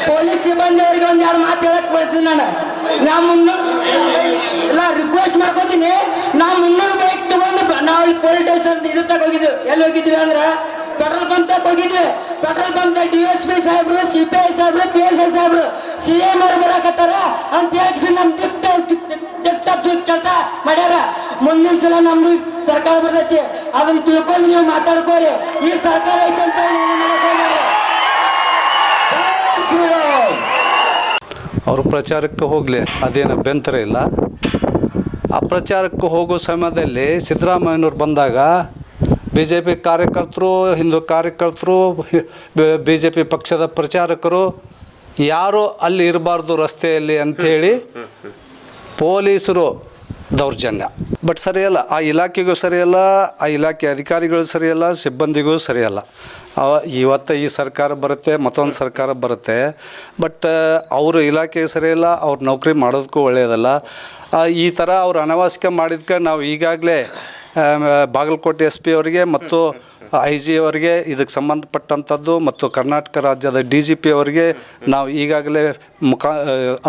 Police ಸಿಬ್ಬಂದಿ ಅವರಿಗೆ ಒಂದು ಎರಡು ಮಾತು ಹೇಳಕ್ ಬಯಸ್ತೀನಿ ನಾನು. ನಾ ಎಲ್ಲ ರಿಕ್ವೆಸ್ಟ್ ಮಾಡ್ಕೋತೀನಿ. ನಾ 300 ಬೈಕ್ ತಗೊಂಡು ನಾವು ಇಲ್ಲಿ ಪೊಲೀಸ್ ಸ್ಟೇಷನ್ ಇದ್ರ ತಗ ಹೋಗಿದ್ವಿ. ಎಲ್ಲಿ ಹೋಗಿದ್ವಿ ಅಂದ್ರೆ ಪೆಟ್ರೋಲ್ ಪಂಪ್ ತಗ ಹೋಗಿದ್ವಿ. ಪೆಟ್ರೋಲ್ ಪಂಪ್ DSP ಸಾಹೇಬ್ರು, CPI ಸಾಹೇಬ್ರು, PSI ಸಾಹೇಬ್ರು, CM ಅವ್ರು ಬರಾಕತ್ತಾರ ಅಂತ ಹೇಳಿ ನಮ್ ಕೆಲಸ ಮಾಡ್ಯಾರ. ಮುಂದಿನ ಸಲ ನಮ್ದು ಸರ್ಕಾರ ಬರ್ತೈತಿ, ಅದನ್ನ ತಿಳ್ಕೊಂಡು ನೀವು ಮಾತಾಡ್ಕೋರಿ. ಈ ಸರ್ಕಾರ ಐತೆ ಅಂತ ಅವರು ಪ್ರಚಾರಕ್ಕೆ ಹೋಗಲಿ, ಅದೇನು ಅಭ್ಯಂತರ ಇಲ್ಲ. ಆ ಪ್ರಚಾರಕ್ಕೆ ಹೋಗೋ ಸಮಯದಲ್ಲಿ ಸಿದ್ದರಾಮಯ್ಯನವ್ರು ಬಂದಾಗ BJP ಕಾರ್ಯಕರ್ತರು, ಹಿಂದೂ ಕಾರ್ಯಕರ್ತರು, BJP ಪಕ್ಷದ ಪ್ರಚಾರಕರು ಯಾರು ಅಲ್ಲಿ ಇರಬಾರ್ದು ರಸ್ತೆಯಲ್ಲಿ ಅಂಥೇಳಿ ಪೊಲೀಸರು ದೌರ್ಜನ್ಯ. ಬಟ್ ಸರಿಯಲ್ಲ, ಆ ಇಲಾಖೆಗೂ ಸರಿಯಲ್ಲ, ಆ ಇಲಾಖೆ ಅಧಿಕಾರಿಗಳು ಸರಿಯಲ್ಲ, ಸಿಬ್ಬಂದಿಗೂ ಸರಿಯಲ್ಲ. ಇವತ್ತು ಈ ಸರ್ಕಾರ ಬರುತ್ತೆ, ಮತ್ತೊಂದು ಸರ್ಕಾರ ಬರುತ್ತೆ, ಬಟ್ ಅವರು ಇಲಾಖೆ ಸರಿಯಲ್ಲ, ಅವ್ರ ನೌಕರಿ ಮಾಡೋದಕ್ಕೂ ಒಳ್ಳೆಯದಲ್ಲ. ಈ ಥರ ಅವ್ರು ಅನಾವಶ್ಯಕ ಮಾಡಿದ್ಕೆ ನಾವು ಈಗಾಗಲೇ ಬಾಗಲಕೋಟೆ SP ಅವರಿಗೆ ಮತ್ತು IG ಅವರಿಗೆ ಇದಕ್ಕೆ ಸಂಬಂಧಪಟ್ಟಂಥದ್ದು ಮತ್ತು ಕರ್ನಾಟಕ ರಾಜ್ಯದ DGP ಅವರಿಗೆ ನಾವು ಈಗಾಗಲೇ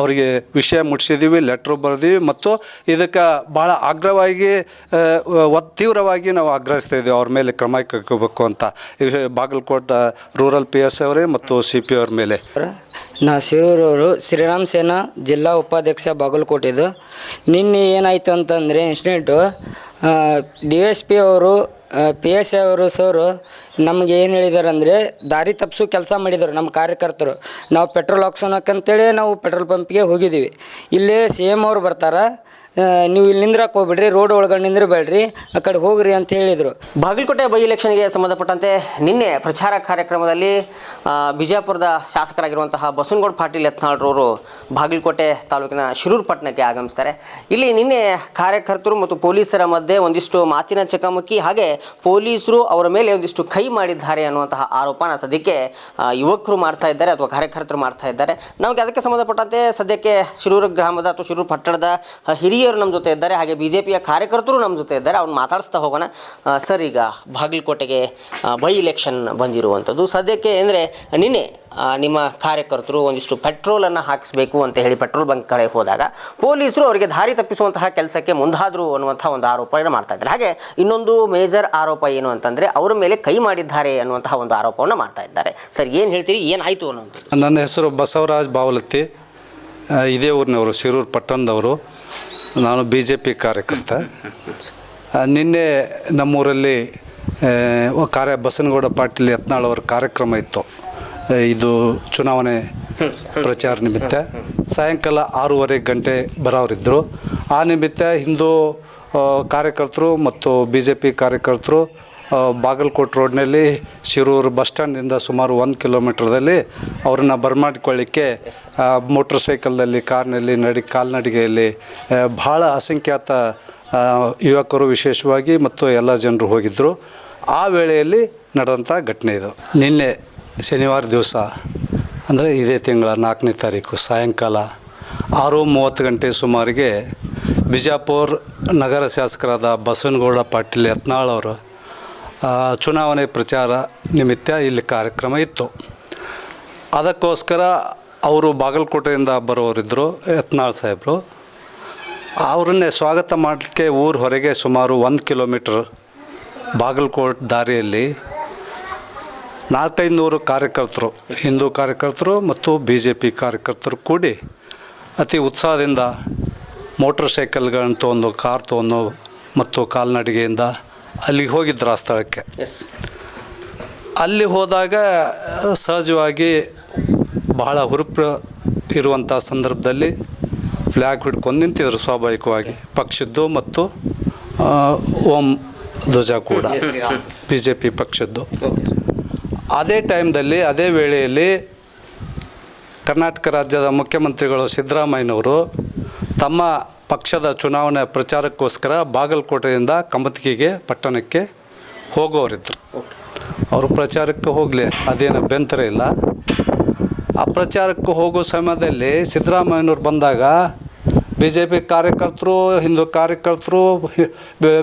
ಅವರಿಗೆ ವಿಷಯ ಮುಟ್ಟಿಸಿದ್ದೀವಿ, ಲೆಟ್ರು ಬರೆದೀವಿ ಮತ್ತು ಇದಕ್ಕೆ ಭಾಳ ಆಗ್ರಹವಾಗಿ ತೀವ್ರವಾಗಿ ನಾವು ಆಗ್ರಹಿಸ್ತಾಯಿದ್ದೀವಿ ಅವ್ರ ಮೇಲೆ ಕ್ರಮ ಕೈಗೊಳ್ಳಬೇಕು ಅಂತ. ಬಾಗಲಕೋಟೆ ರೂರಲ್ PSI ಅವರೇ ಮತ್ತು CP ಅವ್ರ ಮೇಲೆ. ನಾ ಶಿರೂರವರು ಶ್ರೀರಾಮ್ ಸೇನಾ ಜಿಲ್ಲಾ ಉಪಾಧ್ಯಕ್ಷ ಬಾಗಲಕೋಟೆದು. ನಿನ್ನೆ ಏನಾಯಿತು ಅಂತಂದರೆ ಇನ್ಸಿಡೆಂಟು, DSP ಅವರು PSI ಅವರು ಸರು ನಮಗೆ ಏನು ಹೇಳಿದ್ದಾರೆ ಅಂದರೆ ದಾರಿ ತಪ್ಪಿಸೋ ಕೆಲಸ ಮಾಡಿದರು ನಮ್ಮ ಕಾರ್ಯಕರ್ತರು. ನಾವು ಪೆಟ್ರೋಲ್ ಹಾಕ್ಸೋಣಕ್ಕಂತೇಳಿ ನಾವು ಪೆಟ್ರೋಲ್ ಪಂಪ್ಗೆ ಹೋಗಿದ್ದೀವಿ. ಇಲ್ಲೇ CM ಅವರು ಬರ್ತಾರೆ, ನೀವು ಇಲ್ಲಿ ನಿಂದ್ರಕ್ಕೆ ಹೋಗ್ಬಿಡ್ರಿ, ರೋಡ್ ಒಳಗಡೆ ನಿಂದ್ರಬೇಡ್ರಿ, ಆ ಕಡೆ ಹೋಗ್ರಿ ಅಂತ ಹೇಳಿದರು. ಬಾಗಲಕೋಟೆ ಬೈ ಎಲೆಕ್ಷನ್ಗೆ ಸಂಬಂಧಪಟ್ಟಂತೆ ನಿನ್ನೆ ಪ್ರಚಾರ ಕಾರ್ಯಕ್ರಮದಲ್ಲಿ ಬಿಜಾಪುರದ ಶಾಸಕರಾಗಿರುವಂತಹ ಬಸವನಗೌಡ ಪಾಟೀಲ್ ಯತ್ನಾಳ್ರವರು ಬಾಗಲಕೋಟೆ ತಾಲೂಕಿನ ಶಿರೂರು ಪಟ್ಟಣಕ್ಕೆ ಆಗಮಿಸ್ತಾರೆ. ಇಲ್ಲಿ ನಿನ್ನೆ ಕಾರ್ಯಕರ್ತರು ಮತ್ತು ಪೊಲೀಸರ ಮಧ್ಯೆ ಒಂದಿಷ್ಟು ಮಾತಿನ ಚಕಮಕಿ, ಹಾಗೆ ಪೊಲೀಸರು ಅವರ ಮೇಲೆ ಒಂದಿಷ್ಟು ಕೈ ಮಾಡಿದ್ದಾರೆ ಅನ್ನುವಂತಹ ಆರೋಪನ ಸದ್ಯಕ್ಕೆ ಯುವಕರು ಮಾಡ್ತಾ ಇದ್ದಾರೆ ಅಥವಾ ಕಾರ್ಯಕರ್ತರು ಮಾಡ್ತಾ ಇದ್ದಾರೆ. ನಮಗೆ ಅದಕ್ಕೆ ಸಂಬಂಧಪಟ್ಟಂತೆ ಸದ್ಯಕ್ಕೆ ಶಿರೂರು ಗ್ರಾಮದ ಅಥವಾ ಶಿರೂರು ಪಟ್ಟಣದ ಹಿರಿಯರು ನಮ್ಮ ಜೊತೆ ಇದ್ದಾರೆ, ಹಾಗೆ BJPಯ ಕಾರ್ಯಕರ್ತರು ನಮ್ಮ ಜೊತೆ ಇದ್ದಾರೆ. ಅವ್ರನ್ನ ಮಾತಾಡಿಸ್ತಾ ಹೋಗೋಣ. ಸರ್, ಈಗ ಬಾಗಲಕೋಟೆಗೆ ಬೈ ಎಲೆಕ್ಷನ್ ಬಂದಿರುವಂಥದ್ದು ಸದ್ಯಕ್ಕೆ ಅಂದರೆ ನಿನ್ನೆ ನಿಮ್ಮ ಕಾರ್ಯಕರ್ತರು ಒಂದಿಷ್ಟು ಪೆಟ್ರೋಲನ್ನು ಹಾಕಿಸ್ಬೇಕು ಅಂತ ಹೇಳಿ ಪೆಟ್ರೋಲ್ ಬಂಕ್ ಕಡೆ ಹೋದಾಗ ಪೊಲೀಸರು ಅವರಿಗೆ ದಾರಿ ತಪ್ಪಿಸುವಂತಹ ಕೆಲಸಕ್ಕೆ ಮುಂದಾದರು ಅನ್ನುವಂಥ ಒಂದು ಆರೋಪವನ್ನು ಮಾಡ್ತಾ ಇದ್ದಾರೆ. ಹಾಗೆ ಇನ್ನೊಂದು ಮೇಜರ್ ಆರೋಪ ಏನು ಅಂತಂದರೆ ಅವರ ಮೇಲೆ ಕೈ ಮಾಡಿದ್ದಾರೆ ಅನ್ನುವಂತಹ ಒಂದು ಆರೋಪವನ್ನು ಮಾಡ್ತಾ ಇದ್ದಾರೆ. ಸರ್, ಏನು ಹೇಳ್ತೀರಿ, ಏನಾಯಿತು ಅನ್ನೋದು? ನನ್ನ ಹೆಸರು ಬಸವರಾಜ್ ಬಾವಲತ್ತಿ, ಇದೇ ಊರಿನವರು, ಶಿರೂರು ಪಟ್ಟಣದವರು. ನಾನು BJP ಕಾರ್ಯಕರ್ತ. ನಿನ್ನೆ ನಮ್ಮೂರಲ್ಲಿ ಬಸವನಗೌಡ ಪಾಟೀಲ್ ಯತ್ನಾಳ್ ಅವರ ಕಾರ್ಯಕ್ರಮ ಇತ್ತು. ಇದು ಚುನಾವಣೆ ಪ್ರಚಾರ ನಿಮಿತ್ತ ಸಾಯಂಕಾಲ 6:30 ಗಂಟೆ ಬರೋರಿದ್ದರು. ಆ ನಿಮಿತ್ತ ಹಿಂದೂ ಕಾರ್ಯಕರ್ತರು ಮತ್ತು BJP ಕಾರ್ಯಕರ್ತರು ಬಾಗಲಕೋಟೆ ರೋಡ್ನಲ್ಲಿ ಶಿರೂರು ಬಸ್ ಸ್ಟ್ಯಾಂಡ್ನಿಂದ ಸುಮಾರು 1 ಕಿಲೋಮೀಟ್ರದಲ್ಲಿ ಅವ್ರನ್ನ ಬರಮಾಡಿಕೊಳ್ಳಿಕ್ಕೆ ಮೋಟ್ರ್ ಸೈಕಲ್ನಲ್ಲಿ, ಕಾರ್ನಲ್ಲಿ, ಕಾಲ್ನಡಿಗೆಯಲ್ಲಿ ಭಾಳ ಅಸಂಖ್ಯಾತ ಯುವಕರು ವಿಶೇಷವಾಗಿ ಮತ್ತು ಎಲ್ಲ ಜನರು ಹೋಗಿದ್ದರು. ಆ ವೇಳೆಯಲ್ಲಿ ನಡೆದಂಥ ಘಟನೆ ಇದು. ನಿನ್ನೆ ಶನಿವಾರ ದಿವಸ ಅಂದರೆ ಇದೇ ತಿಂಗಳ 4ನೇ ತಾರೀಕು ಸಾಯಂಕಾಲ 6:30 ಗಂಟೆ ಸುಮಾರಿಗೆ ಬಿಜಾಪುರ ನಗರ ಶಾಸಕರಾದ ಬಸವನಗೌಡ ಪಾಟೀಲ್ ಯತ್ನಾಳ್ ಅವರು ಚುನಾವಣೆ ಪ್ರಚಾರ ನಿಮಿತ್ತ ಇಲ್ಲಿ ಕಾರ್ಯಕ್ರಮ ಇತ್ತು. ಅದಕ್ಕೋಸ್ಕರ ಅವರು ಬಾಗಲಕೋಟೆಯಿಂದ ಬರೋರಿದ್ದರು, ಯತ್ನಾಳ್ ಸಾಹೇಬರು. ಅವರನ್ನೇ ಸ್ವಾಗತ ಮಾಡಲಿಕ್ಕೆ ಊರ ಹೊರಗೆ ಸುಮಾರು 1 ಕಿಲೋಮೀಟ್ರ್ ಬಾಗಲಕೋಟೆ ದಾರಿಯಲ್ಲಿ 400-500 ಕಾರ್ಯಕರ್ತರು, ಹಿಂದೂ ಕಾರ್ಯಕರ್ತರು ಮತ್ತು BJP ಕಾರ್ಯಕರ್ತರು ಕೂಡಿ ಅತಿ ಉತ್ಸಾಹದಿಂದ ಮೋಟ್ರ್ ಸೈಕಲ್ಗಳನ್ನು ತೊಗೊಂಡು, ಕಾರ್ ತೊಗೊಂಡು ಮತ್ತು ಕಾಲ್ನಡಿಗೆಯಿಂದ ಅಲ್ಲಿಗೆ ಹೋಗಿದ್ರು ಆ ಸ್ಥಳಕ್ಕೆ. ಅಲ್ಲಿ ಹೋದಾಗ ಸಹಜವಾಗಿ ಬಹಳ ಹುರುಪು ಇರುವಂಥ ಸಂದರ್ಭದಲ್ಲಿ ಫ್ಲ್ಯಾಗ್ ಹಿಡ್ಕೊಂಡು ನಿಂತಿದ್ರು ಸ್ವಾಭಾವಿಕವಾಗಿ, ಪಕ್ಷದ್ದು ಮತ್ತು ಓಂ ಧ್ವಜ ಕೂಡ BJP ಪಕ್ಷದ್ದು. ಅದೇ ಟೈಮ್ದಲ್ಲಿ, ಅದೇ ವೇಳೆಯಲ್ಲಿ ಕರ್ನಾಟಕ ರಾಜ್ಯದ ಮುಖ್ಯಮಂತ್ರಿಗಳು ಸಿದ್ದರಾಮಯ್ಯನವರು ತಮ್ಮ ಪಕ್ಷದ ಚುನಾವಣೆ ಪ್ರಚಾರಕ್ಕೋಸ್ಕರ ಬಾಗಲಕೋಟೆಯಿಂದ ಕಮತಗಿಗೆ ಪಟ್ಟಣಕ್ಕೆ ಹೋಗೋರಿದ್ದರು. ಅವರು ಪ್ರಚಾರಕ್ಕೆ ಹೋಗಲಿ, ಅದೇನು ಅಭ್ಯಂತರ ಇಲ್ಲ. ಆ ಪ್ರಚಾರಕ್ಕೆ ಹೋಗೋ ಸಮಯದಲ್ಲಿ ಸಿದ್ದರಾಮಯ್ಯನವ್ರು ಬಂದಾಗ BJP ಕಾರ್ಯಕರ್ತರು, ಹಿಂದೂ ಕಾರ್ಯಕರ್ತರು,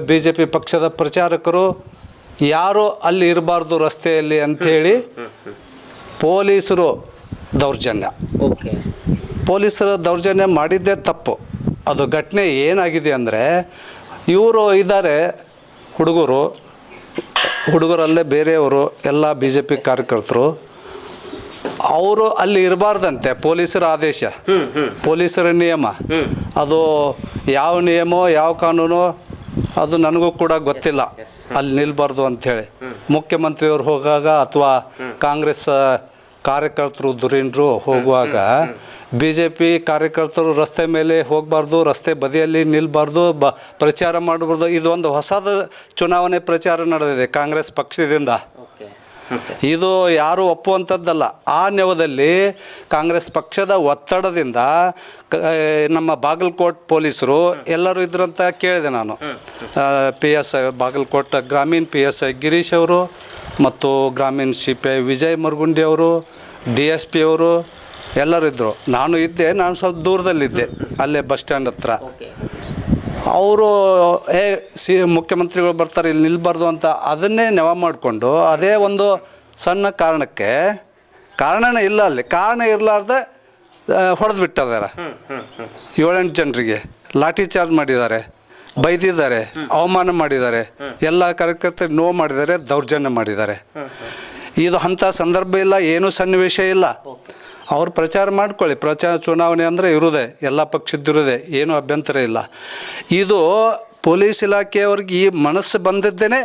BJP ಪಕ್ಷದ ಪ್ರಚಾರಕರು ಯಾರು ಅಲ್ಲಿ ಇರಬಾರ್ದು ರಸ್ತೆಯಲ್ಲಿ ಅಂಥೇಳಿ ಪೊಲೀಸರು ದೌರ್ಜನ್ಯ. ಓಕೆ. ಪೊಲೀಸರು ದೌರ್ಜನ್ಯ ಮಾಡಿದ್ದೇ ತಪ್ಪು. ಅದು ಘಟನೆ ಏನಾಗಿದೆ ಅಂದರೆ, ಇವರು ಇದ್ದಾರೆ ಹುಡುಗರಲ್ಲೇ ಬೇರೆಯವರು ಎಲ್ಲ BJP ಕಾರ್ಯಕರ್ತರು, ಅವರು ಅಲ್ಲಿ ಇರಬಾರ್ದಂತೆ. ಪೊಲೀಸರ ಆದೇಶ, ಪೊಲೀಸರ ನಿಯಮ, ಅದು ಯಾವ ನಿಯಮೋ ಯಾವ ಕಾನೂನು ಅದು ನನಗೂ ಕೂಡ ಗೊತ್ತಿಲ್ಲ. ಅಲ್ಲಿ ನಿಲ್ಬಾರ್ದು ಅಂಥೇಳಿ ಮುಖ್ಯಮಂತ್ರಿಯವರು ಹೋಗಾಗ ಅಥವಾ ಕಾಂಗ್ರೆಸ್ ಕಾರ್ಯಕರ್ತರು ಧುರೀಣರು ಹೋಗುವಾಗ BJP ಕಾರ್ಯಕರ್ತರು ರಸ್ತೆ ಮೇಲೆ ಹೋಗಬಾರ್ದು, ರಸ್ತೆ ಬದಿಯಲ್ಲಿ ನಿಲ್ಬಾರ್ದು, ಪ್ರಚಾರ ಮಾಡಬಾರ್ದು. ಇದೊಂದು ಹೊಸದ ಚುನಾವಣೆ ಪ್ರಚಾರ ನಡೆದಿದೆ ಕಾಂಗ್ರೆಸ್ ಪಕ್ಷದಿಂದ. ಇದು ಯಾರು ಒಪ್ಪುವಂಥದ್ದಲ್ಲ. ಆ ನೆವದಲ್ಲಿ ಕಾಂಗ್ರೆಸ್ ಪಕ್ಷದ ಒತ್ತಡದಿಂದ ನಮ್ಮ ಬಾಗಲಕೋಟ್ ಪೊಲೀಸರು ಎಲ್ಲರೂ ಇದ್ರಂತ ಕೇಳಿದೆ ನಾನು. PSI ಬಾಗಲಕೋಟ್ ಗ್ರಾಮೀಣ PSI ಗಿರೀಶ್ ಅವರು ಮತ್ತು ಗ್ರಾಮೀಣ CPI ವಿಜಯ್ ಮರಗುಂಡಿ ಅವರು, DSP ಅವರು ಎಲ್ಲರೂ ಇದ್ದರು. ನಾನು ಸ್ವಲ್ಪ ದೂರದಲ್ಲಿದ್ದೆ, ಅಲ್ಲೇ ಬಸ್ ಸ್ಟ್ಯಾಂಡ್ ಹತ್ರ. ಅವರು ಮುಖ್ಯಮಂತ್ರಿಗಳು ಬರ್ತಾರೆ ಇಲ್ಲಿ ನಿಲ್ಬಾರ್ದು ಅಂತ ಅದನ್ನೇ ನೆವ ಮಾಡಿಕೊಂಡು ಅದೇ ಒಂದು ಸಣ್ಣ ಕಾರಣಕ್ಕೆ, ಕಾರಣನೇ ಇಲ್ಲ, ಅಲ್ಲಿ ಕಾರಣ ಇರಲಾರ್ದೆ ಹೊಡೆದು ಬಿಟ್ಟಿದ್ದಾರೆ. 7-8 ಜನರಿಗೆ ಲಾಠಿ ಚಾರ್ಜ್ ಮಾಡಿದ್ದಾರೆ, ಬೈದಿದ್ದಾರೆ, ಅವಮಾನ ಮಾಡಿದ್ದಾರೆ, ಎಲ್ಲ ಕಾರ್ಯಕರ್ತರಿಗೆ ನೋವು ಮಾಡಿದ್ದಾರೆ, ದೌರ್ಜನ್ಯ ಮಾಡಿದ್ದಾರೆ. ಇದು ಅಂಥ ಸಂದರ್ಭ ಇಲ್ಲ, ಏನೂ ಸನ್ನಿವೇಶ ಇಲ್ಲ. ಅವ್ರು ಪ್ರಚಾರ ಮಾಡ್ಕೊಳ್ಳಿ. ಚುನಾವಣೆ ಅಂದರೆ ಇರೋದೆ, ಎಲ್ಲ ಪಕ್ಷದ್ದಿರೋದೆ, ಏನೂ ಅಭ್ಯಂತರ ಇಲ್ಲ. ಇದು ಪೊಲೀಸ್ ಇಲಾಖೆಯವ್ರಿಗೆ ಈ ಮನಸ್ಸು ಬಂದಿದ್ದೇನೆ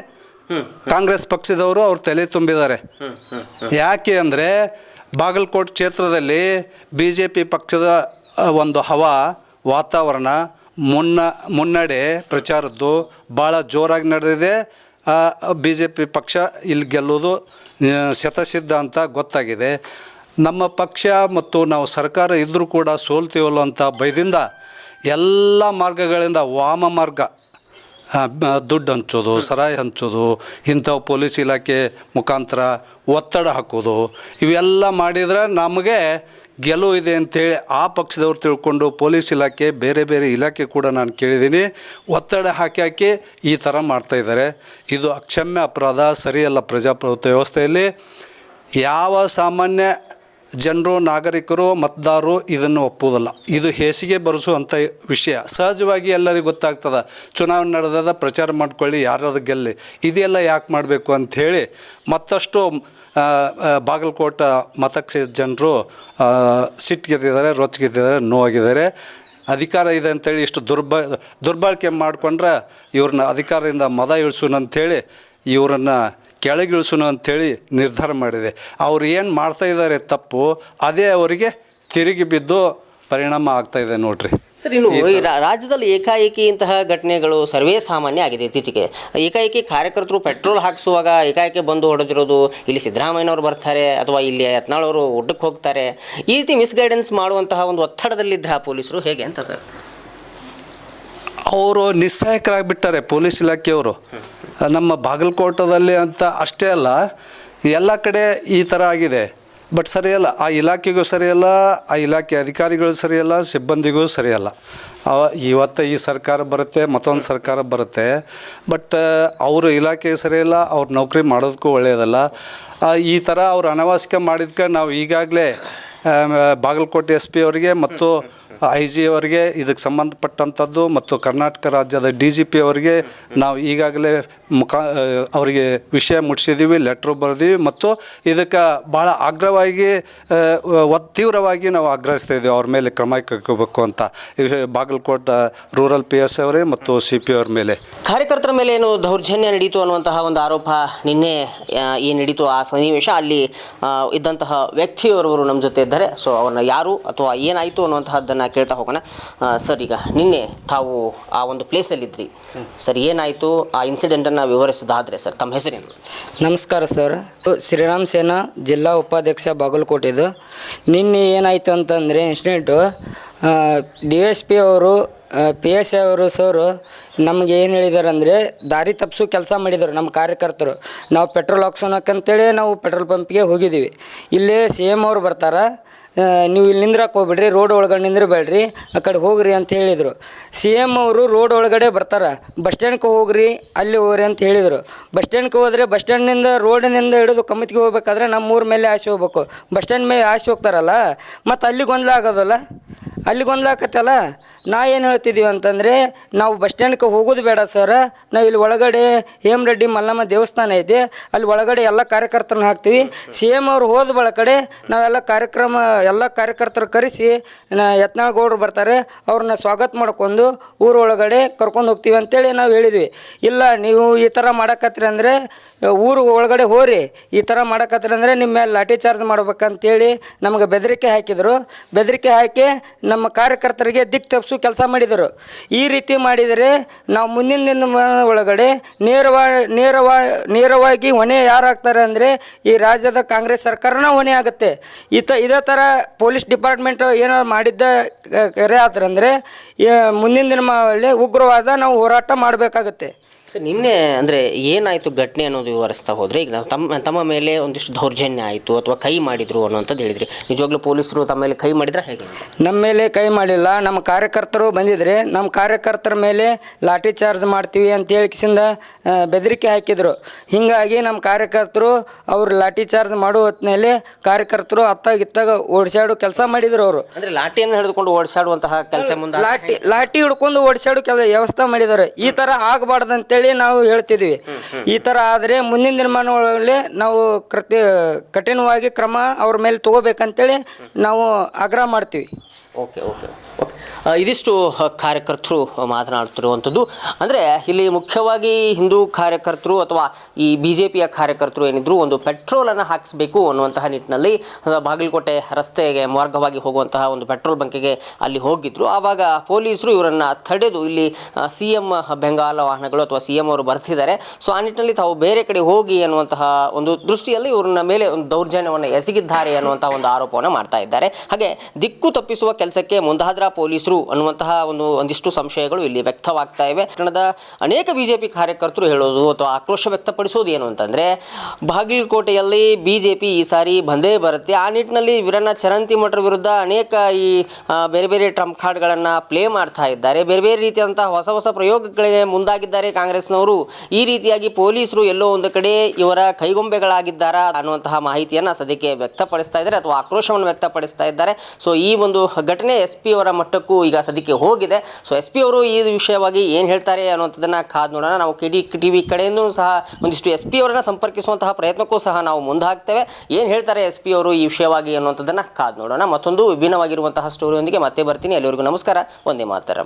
ಕಾಂಗ್ರೆಸ್ ಪಕ್ಷದವರು ಅವ್ರು ತಲೆ ತುಂಬಿದ್ದಾರೆ. ಯಾಕೆ ಅಂದರೆ ಬಾಗಲಕೋಟ್ ಕ್ಷೇತ್ರದಲ್ಲಿ BJP ಪಕ್ಷದ ಒಂದು ವಾತಾವರಣ ಮುನ್ನಡೆ ಪ್ರಚಾರದ್ದು ಭಾಳ ಜೋರಾಗಿ ನಡೆದಿದೆ. BJP ಪಕ್ಷ ಇಲ್ಲಿ ಗೆಲ್ಲೋದು ಶತಸಿದ್ಧ ಅಂತ ಗೊತ್ತಾಗಿದೆ. ನಮ್ಮ ಪಕ್ಷ ಮತ್ತು ನಾವು ಸರ್ಕಾರ ಇದ್ದರೂ ಕೂಡ ಸೋಲ್ತೀವಲ್ಲ ಅಂತ ಭಯದಿಂದ ಎಲ್ಲ ಮಾರ್ಗಗಳಿಂದ ವಾಮ ಮಾರ್ಗ, ದುಡ್ಡು ಹಂಚೋದು, ಸರಾಯಿ ಹಂಚೋದು, ಇಂಥವು ಪೊಲೀಸ್ ಇಲಾಖೆ ಮುಖಾಂತರ ಒತ್ತಡ ಹಾಕೋದು, ಇವೆಲ್ಲ ಮಾಡಿದರೆ ನಮಗೆ ಗೆಲುವು ಇದೆ ಅಂಥೇಳಿ ಆ ಪಕ್ಷದವ್ರು ತಿಳ್ಕೊಂಡು ಪೊಲೀಸ್ ಇಲಾಖೆ ಬೇರೆ ಬೇರೆ ಇಲಾಖೆ ಕೂಡ ನಾನು ಕೇಳಿದ್ದೀನಿ, ಒತ್ತಡ ಹಾಕಿ ಈ ಥರ ಮಾಡ್ತಾಯಿದ್ದಾರೆ. ಇದು ಅಕ್ಷಮ್ಯ ಅಪರಾಧ, ಸರಿಯಲ್ಲ. ಪ್ರಜಾಪ್ರಭುತ್ವ ವ್ಯವಸ್ಥೆಯಲ್ಲಿ ಯಾವ ಸಾಮಾನ್ಯ ಜನರು, ನಾಗರಿಕರು, ಮತದಾರರು ಇದನ್ನು ಒಪ್ಪುವುದಿಲ್ಲ. ಇದು ಹೇಸಿಗೆ ಬರೆಸುವಂಥ ವಿಷಯ. ಸಹಜವಾಗಿ ಎಲ್ಲರಿಗೂ ಗೊತ್ತಾಗ್ತದೆ, ಚುನಾವಣೆ ನಡೆದ ಪ್ರಚಾರ ಮಾಡ್ಕೊಳ್ಳಿ, ಯಾರಾದ್ರು ಗೆಲ್ಲಿ, ಇದೆಲ್ಲ ಯಾಕೆ ಮಾಡಬೇಕು ಅಂಥೇಳಿ ಮತ್ತಷ್ಟು ಬಾಗಲಕೋಟ ಮತಕ್ಷೇತ್ರದ ಜನರು ಸಿಟ್ಟಿಗೆದ್ದಿದ್ದಾರೆ, ರೊಚ್ಚಿಗೆದ್ದಿದ್ದಾರೆ, ನೋವಾಗಿದ್ದಾರೆ. ಅಧಿಕಾರ ಇದೆ ಅಂಥೇಳಿ ಇಷ್ಟು ದುರ್ಬಳಕೆ ಮಾಡಿಕೊಂಡ್ರೆ ಇವ್ರನ್ನ ಅಧಿಕಾರದಿಂದ ಮದ ಇಳಿಸೋಣ ಅಂಥೇಳಿ ಇವರನ್ನು ಕೆಳಗಿಳಿಸೋಣ ಅಂಥೇಳಿ ನಿರ್ಧಾರ ಮಾಡಿದೆ. ಅವ್ರು ಏನು ಮಾಡ್ತಾಯಿದ್ದಾರೆ ತಪ್ಪು, ಅದೇ ಅವರಿಗೆ ತಿರುಗಿ ಬಿದ್ದು ಪರಿಣಾಮ ಆಗ್ತಾಯಿದೆ ನೋಡ್ರಿ. ಸರ್, ಇನ್ನು ಈ ರಾಜ್ಯದಲ್ಲಿ ಏಕಾಏಕಿ ಇಂತಹ ಘಟನೆಗಳು ಸರ್ವೇ ಸಾಮಾನ್ಯ ಆಗಿದೆ. ಇತ್ತೀಚೆಗೆ ಏಕಾಏಕಿ ಕಾರ್ಯಕರ್ತರು ಪೆಟ್ರೋಲ್ ಹಾಕಿಸುವಾಗ ಏಕಾಏಕಿ ಬಂದು ಹೊಡೆದಿರೋದು, ಇಲ್ಲಿ ಸಿದ್ದರಾಮಯ್ಯನವರು ಬರ್ತಾರೆ ಅಥವಾ ಇಲ್ಲಿ ಯತ್ನಾಳ್ ಅವರು ಊಟಕ್ಕೆ ಹೋಗ್ತಾರೆ, ಈ ರೀತಿ ಮಿಸ್ಗೈಡೆನ್ಸ್ ಮಾಡುವಂತಹ ಒಂದು ಒತ್ತಡದಲ್ಲಿದ್ದ ಪೊಲೀಸರು ಹೇಗೆ ಅಂತ ಸರ್? ಅವರು ನಿಸ್ಸಹಾಯಕರಾಗಿಬಿಟ್ಟಾರೆ ಪೊಲೀಸ್ ಇಲಾಖೆಯವರು. ನಮ್ಮ ಬಾಗಲಕೋಟದಲ್ಲಿ ಅಂತ ಅಷ್ಟೇ ಅಲ್ಲ, ಎಲ್ಲ ಕಡೆ ಈ ಥರ ಆಗಿದೆ. ಬಟ್ ಸರಿಯಲ್ಲ, ಆ ಇಲಾಖೆಗೂ ಸರಿಯಲ್ಲ, ಆ ಇಲಾಖೆ ಅಧಿಕಾರಿಗಳು ಸರಿಯಲ್ಲ, ಸಿಬ್ಬಂದಿಗೂ ಸರಿಯಲ್ಲ. ಇವತ್ತು ಈ ಸರ್ಕಾರ ಬರುತ್ತೆ, ಮತ್ತೊಂದು ಸರ್ಕಾರ ಬರುತ್ತೆ, ಬಟ್ ಅವರು ಇಲಾಖೆಗೆ ಸರಿಯಲ್ಲ, ಅವ್ರು ನೌಕರಿ ಮಾಡೋದಕ್ಕೂ ಒಳ್ಳೆಯದಲ್ಲ. ಈ ಥರ ಅವ್ರು ಅನಾವಶ್ಯಕ ಮಾಡಿದ್ಕೆ ನಾವು ಈಗಾಗಲೇ ಬಾಗಲಕೋಟೆ SP ಅವರಿಗೆ ಮತ್ತು IG ಅವರಿಗೆ ಇದಕ್ಕೆ ಸಂಬಂಧಪಟ್ಟಂಥದ್ದು ಮತ್ತು ಕರ್ನಾಟಕ ರಾಜ್ಯದ DGP ಅವರಿಗೆ ನಾವು ಈಗಾಗಲೇ ಅವರಿಗೆ ವಿಷಯ ಮುಟ್ಟಿಸಿದ್ದೀವಿ, ಲೆಟ್ರು ಬರೆದೀವಿ ಮತ್ತು ಇದಕ್ಕೆ ಭಾಳ ಆಗ್ರಹವಾಗಿ ತೀವ್ರವಾಗಿ ನಾವು ಆಗ್ರಹಿಸ್ತಾ ಇದ್ದೀವಿ ಅವ್ರ ಮೇಲೆ ಕ್ರಮ ಕೈಗೊಳ್ಳಬೇಕು ಅಂತ. ಬಾಗಲಕೋಟ ರೂರಲ್ PSI ಅವರೇ ಮತ್ತು CP ಅವ್ರ ಮೇಲೆ, ಕಾರ್ಯಕರ್ತರ ಮೇಲೆ ಏನು ದೌರ್ಜನ್ಯ ನಡೀತು ಅನ್ನುವಂತಹ ಒಂದು ಆರೋಪ ನಿನ್ನೆ ಏನು ನಡೀತು ಆ ಸನ್ನಿವೇಶ, ಅಲ್ಲಿ ಇದ್ದಂತಹ ವ್ಯಕ್ತಿಯವರವರು ನಮ್ಮ ಜೊತೆ ಇದ್ದಾರೆ. ಸೊ ಅವ್ರನ್ನ ಯಾರು ಅಥವಾ ಏನಾಯಿತು ಅನ್ನುವಂತಹದ್ದನ್ನು ಕೇಳ್ತಾ ಹೋಗೋಣ. ಸರ್, ಈಗ ನಿನ್ನೆ ತಾವು ಆ ಒಂದು ಪ್ಲೇಸಲ್ಲಿದ್ರಿ ಸರ್, ಏನಾಯಿತು ಆ ಇನ್ಸಿಡೆಂಟನ್ನು ವಿವರಿಸೋದಾದರೆ ಸರ್ ತಮ್ಮ ಹೆಸರೇನು? ನಮಸ್ಕಾರ ಸರ್, ಶ್ರೀರಾಮ್ ಸೇನಾ ಜಿಲ್ಲಾ ಉಪಾಧ್ಯಕ್ಷ ಬಾಗಲಕೋಟೆದು. ನಿನ್ನೆ ಏನಾಯಿತು ಅಂತಂದರೆ ಇನ್ಸಿಡೆಂಟು, DSP ಅವರು ಪಿ ಎಸ್ ಅವರು ಸರು ನಮಗೆ ಏನು ಹೇಳಿದಾರೆ ಅಂದರೆ ದಾರಿ ತಪ್ಪಿಸೋ ಕೆಲಸ ಮಾಡಿದರು ನಮ್ಮ ಕಾರ್ಯಕರ್ತರು. ನಾವು ಪೆಟ್ರೋಲ್ ಹಾಕ್ಸೋಣಕ್ಕಂತೇಳಿ ನಾವು ಪೆಟ್ರೋಲ್ ಪಂಪ್ಗೆ ಹೋಗಿದ್ದೀವಿ. ಇಲ್ಲೇ ಸಿ ಎಮ್ ಅವರು ಬರ್ತಾರೆ, ನೀವು ಇಲ್ಲಿ ನಿಂದ್ರಕ್ಕೆ ಹೋಗ್ಬಿಡ್ರಿ, ರೋಡ್ ಒಳಗಡೆ ನಿಂದ್ರಬೇಡ್ರಿ, ಆ ಕಡೆ ಹೋಗ್ರಿ ಅಂತ ಹೇಳಿದರು. ಸಿ ಎಮ್ ಅವರು ರೋಡ್ ಒಳಗಡೆ ಬರ್ತಾರೆ, ಬಸ್ ಸ್ಟ್ಯಾಂಡ್ಗೆ ಹೋಗ್ರಿ, ಅಲ್ಲಿ ಹೋಗ್ರಿ ಅಂತ ಹೇಳಿದರು. ಬಸ್ ಸ್ಟ್ಯಾಂಡ್ಗೆ ಹೋದರೆ ಬಸ್ ಸ್ಟ್ಯಾಂಡ್ನಿಂದ ರೋಡಿನಿಂದ ಹಿಡಿದು ಕಮಿತಿಗೆ ಹೋಗ್ಬೇಕಾದ್ರೆ ನಮ್ಮ ಊರ ಮೇಲೆ ಆಸೆ ಹೋಗ್ಬೇಕು. ಬಸ್ ಸ್ಟ್ಯಾಂಡ್ ಮೇಲೆ ಆಸೆ ಹೋಗ್ತಾರಲ್ಲ, ಮತ್ತು ಅಲ್ಲಿ ಗೊಂದಲ ಆಗೋದಲ್ಲ, ಅಲ್ಲಿ ಗೊಂದಲ ಆಕತ್ತಲ್ಲ. ನಾ ಏನು ಹೇಳ್ತಿದ್ದೀವಿ ಅಂತಂದರೆ, ನಾವು ಬಸ್ ಸ್ಟ್ಯಾಂಡ್ಗೆ ಹೋಗೋದು ಬೇಡ ಸರ, ನಾವು ಇಲ್ಲಿ ಒಳಗಡೆ ಹೇಮರೆಡ್ಡಿ ಮಲ್ಲಮ್ಮ ದೇವಸ್ಥಾನ ಐತೆ, ಅಲ್ಲಿ ಒಳಗಡೆ ಎಲ್ಲ ಕಾರ್ಯಕರ್ತರನ್ನ ಹಾಕ್ತೀವಿ. ಸಿ ಎಮ್ ಅವ್ರು ಹೋದ ಬಳಕಡೆ ನಾವೆಲ್ಲ ಎಲ್ಲ ಕಾರ್ಯಕರ್ತರು ಕರೆಸಿ ಯತ್ನಾಳ್ ಗೌಡ್ರು ಬರ್ತಾರೆ, ಅವ್ರನ್ನ ಸ್ವಾಗತ ಮಾಡ್ಕೊಂಡು ಊರ ಒಳಗಡೆ ಕರ್ಕೊಂಡು ಹೋಗ್ತೀವಿ ಅಂತೇಳಿ ನಾವು ಹೇಳಿದ್ವಿ. ಇಲ್ಲ ನೀವು ಈ ಥರ ಮಾಡಕತ್ತೀರಿ ಅಂದರೆ ಊರು ಒಳಗಡೆ ಹೋರಿ, ಈ ಥರ ಮಾಡಕತ್ತೀರಿ ಅಂದರೆ ನಿಮ್ಮ ಮೇಲೆ ಲಾಠಿ ಚಾರ್ಜ್ ಮಾಡ್ಬೇಕಂತೇಳಿ ನಮಗೆ ಬೆದರಿಕೆ ಹಾಕಿದರು. ಬೆದರಿಕೆ ಹಾಕಿ ನಮ್ಮ ಕಾರ್ಯಕರ್ತರಿಗೆ ದಿಕ್ಕು ತಪ್ಪಿಸೋ ಕೆಲಸ ಮಾಡಿದರು. ಈ ರೀತಿ ಮಾಡಿದರೆ ನಾವು ಮುಂದಿನ ದಿನ ಒಳಗಡೆ ನೇರವಾಗಿ ಹೊಣೆ ಯಾರಾಗ್ತಾರೆ ಅಂದರೆ ಈ ರಾಜ್ಯದ ಕಾಂಗ್ರೆಸ್ ಸರ್ಕಾರನ ಹೊಣೆ ಆಗುತ್ತೆ. ಇದೇ ಥರ ಪೊಲೀಸ್ ಡಿಪಾರ್ಟ್ಮೆಂಟ್ ಏನಾರು ಮಾಡಿದ್ದ ಕರೆ ಆದ್ರಂದರೆ ಮುಂದಿನ ದಿನಗಳಲ್ಲಿ ಉಗ್ರವಾದ ನಾವು ಹೋರಾಟ ಮಾಡಬೇಕಾಗುತ್ತೆ. ಸರ್, ನಿನ್ನೆ ಅಂದರೆ ಏನಾಯಿತು ಘಟನೆ ಅನ್ನೋದು ವಿವರಿಸ್ತಾ ಹೋದರೆ, ಈಗ ನಾವು ತಮ್ಮ ಮೇಲೆ ಒಂದಿಷ್ಟು ದೌರ್ಜನ್ಯ ಆಯಿತು ಅಥವಾ ಕೈ ಮಾಡಿದರು ಅನ್ನೋಂಥದ್ದು ಹೇಳಿದ್ರಿ. ನಿಜವಾಗ್ಲೂ ಪೊಲೀಸರು ತಮ್ಮ ಮೇಲೆ ಕೈ ಮಾಡಿದ್ರೆ ಹೇಗೆ? ನಮ್ಮ ಮೇಲೆ ಕೈ ಮಾಡಿಲ್ಲ, ನಮ್ಮ ಕಾರ್ಯಕರ್ತರು ಬಂದಿದ್ರೆ ನಮ್ಮ ಕಾರ್ಯಕರ್ತರ ಮೇಲೆ ಲಾಠಿ ಚಾರ್ಜ್ ಮಾಡ್ತೀವಿ ಅಂತ ಹೇಳಿಕಿಸಿಂದ ಬೆದರಿಕೆ ಹಾಕಿದರು. ಹೀಗಾಗಿ ನಮ್ಮ ಕಾರ್ಯಕರ್ತರು ಅವ್ರು ಲಾಠಿ ಚಾರ್ಜ್ ಮಾಡೋ ಹೊತ್ತಿನಲ್ಲಿ ಕಾರ್ಯಕರ್ತರು ಅತ್ತಾಗಿತ್ತಾಗ ಓಡಿಸಾಡೋ ಕೆಲಸ ಮಾಡಿದರು. ಅವರು ಅಂದರೆ ಲಾಠಿಯನ್ನು ಹಿಡಿದುಕೊಂಡು ಓಡಿಸಾಡುವಂತಹ ಕೆಲಸ ಮುಂದೆ ಲಾಠಿ ಹಿಡ್ಕೊಂಡು ಓಡಿಸಾಡೋ ವ್ಯವಸ್ಥೆ ಮಾಡಿದ್ದಾರೆ. ಈ ಥರ ಆಗಬಾರ್ದಂತೇಳಿ ನಾವು ಹೇಳ್ತಿದ್ವಿ. ಈ ಥರ ಆದರೆ ಮುಂದಿನ ದಿನಮಾನಗಳಲ್ಲಿ ನಾವು ಕಠಿಣವಾಗಿ ಕ್ರಮ ಅವ್ರ ಮೇಲೆ ತಗೋಬೇಕಂತೇಳಿ ನಾವು ಆಗ್ರಹ ಮಾಡ್ತೀವಿ. ಓಕೆ. ಇದಿಷ್ಟು ಕಾರ್ಯಕರ್ತರು ಮಾತನಾಡ್ತಿರುವಂಥದ್ದು. ಅಂದರೆ ಇಲ್ಲಿ ಮುಖ್ಯವಾಗಿ ಹಿಂದೂ ಕಾರ್ಯಕರ್ತರು ಅಥವಾ ಈ BJPಯ ಕಾರ್ಯಕರ್ತರು ಏನಿದ್ರು ಒಂದು ಪೆಟ್ರೋಲನ್ನು ಹಾಕಿಸ್ಬೇಕು ಅನ್ನುವಂತಹ ನಿಟ್ಟಿನಲ್ಲಿ ಬಾಗಲಕೋಟೆ ರಸ್ತೆಗೆ ಮಾರ್ಗವಾಗಿ ಹೋಗುವಂತಹ ಒಂದು ಪೆಟ್ರೋಲ್ ಬಂಕಿಗೆ ಅಲ್ಲಿ ಹೋಗಿದ್ರು. ಆವಾಗ ಪೊಲೀಸರು ಇವರನ್ನು ತಡೆದು ಇಲ್ಲಿ CM ಬೆಂಗಾಲ ವಾಹನಗಳು ಅಥವಾ CM ಅವರು ಬರ್ತಿದ್ದಾರೆ, ಸೊ ಆ ನಿಟ್ಟಿನಲ್ಲಿ ತಾವು ಬೇರೆ ಕಡೆ ಹೋಗಿ ಅನ್ನುವಂತಹ ಒಂದು ದೃಷ್ಟಿಯಲ್ಲಿ ಇವ್ರನ್ನ ಮೇಲೆ ಒಂದು ದೌರ್ಜನ್ಯವನ್ನು ಎಸಗಿದ್ದಾರೆ ಅನ್ನುವಂತಹ ಒಂದು ಆರೋಪವನ್ನು ಮಾಡ್ತಾ ಇದ್ದಾರೆ. ಹಾಗೆ ದಿಕ್ಕು ತಪ್ಪಿಸುವ ಕೆಲಸಕ್ಕೆ ಮುಂದಾದ್ರ ಪೊಲೀಸರು ಅನ್ನುವಂತಹ ಒಂದಿಷ್ಟು ಸಂಶಯಗಳು ಇಲ್ಲಿ ವ್ಯಕ್ತವಾಗ್ತಾ ಇವೆ. ಕನ್ನಡದ ಅನೇಕ BJP ಕಾರ್ಯಕರ್ತರು ಹೇಳೋದು ಅಥವಾ ಆಕ್ರೋಶ ವ್ಯಕ್ತಪಡಿಸೋದು ಏನು ಅಂತಂದರೆ, ಬಾಗಲಕೋಟೆಯಲ್ಲಿ BJP ಈ ಸಾರಿ ಬಂದೇ ಬರುತ್ತೆ. ಆ ನಿಟ್ಟಿನಲ್ಲಿ ವೀರಣ್ಣ ಚರಂತಿಮಠರ ವಿರುದ್ಧ ಅನೇಕ ಈ ಬೇರೆ ಬೇರೆ ಟ್ರಂಪ್ ಕಾರ್ಡ್ಗಳನ್ನು ಪ್ಲೇ ಮಾಡ್ತಾ ಇದ್ದಾರೆ. ಬೇರೆ ಬೇರೆ ರೀತಿಯಾದಂತಹ ಹೊಸ ಪ್ರಯೋಗಗಳಿಗೆ ಮುಂದಾಗಿದ್ದಾರೆ ಕಾಂಗ್ರೆಸ್ನವರು. ಈ ರೀತಿಯಾಗಿ ಪೊಲೀಸರು ಎಲ್ಲೋ ಒಂದು ಕಡೆ ಇವರ ಕೈಗೊಂಬೆಗಳಾಗಿದ್ದಾರಾ ಅನ್ನುವಂತಹ ಮಾಹಿತಿಯನ್ನು ಸದ್ಯಕ್ಕೆ ವ್ಯಕ್ತಪಡಿಸ್ತಾ ಇದ್ದಾರೆ ಅಥವಾ ಆಕ್ರೋಶವನ್ನು ವ್ಯಕ್ತಪಡಿಸ್ತಾ ಇದ್ದಾರೆ. ಸೊ ಈ ಒಂದು ಘಟನೆ SP ಅವರ ಮಟ್ಟಕ್ಕೂ ಈಗ ಸದ್ಯಕ್ಕೆ ಹೋಗಿದೆ. ಸೊ SP ಅವರು ಈ ವಿಷಯವಾಗಿ ಏನು ಹೇಳ್ತಾರೆ ಅನ್ನುವಂಥದ್ದನ್ನು ಕಾದು ನೋಡೋಣ. ನಾವು KDTV ಕಡೆಯಿಂದ ಸಹ ಒಂದಿಷ್ಟು SP ಅವರನ್ನು ಸಂಪರ್ಕಿಸುವಂತಹ ಪ್ರಯತ್ನಕ್ಕೂ ಸಹ ನಾವು ಮುಂದಾಗ್ತೇವೆ. ಏನು ಹೇಳ್ತಾರೆ SP ಅವರು ಈ ವಿಷಯವಾಗಿ ಅನ್ನುವಂಥದ್ದನ್ನು ಕಾದು ನೋಡೋಣ. ಮತ್ತೊಂದು ವಿಭಿನ್ನವಾಗಿರುವಂತಹ ಸ್ಟೋರಿಯೊಂದಿಗೆ ಮತ್ತೆ ಬರ್ತೀನಿ. ಎಲ್ಲರಿಗೂ ನಮಸ್ಕಾರ. ಒಂದೇ ಮಾತರಂ.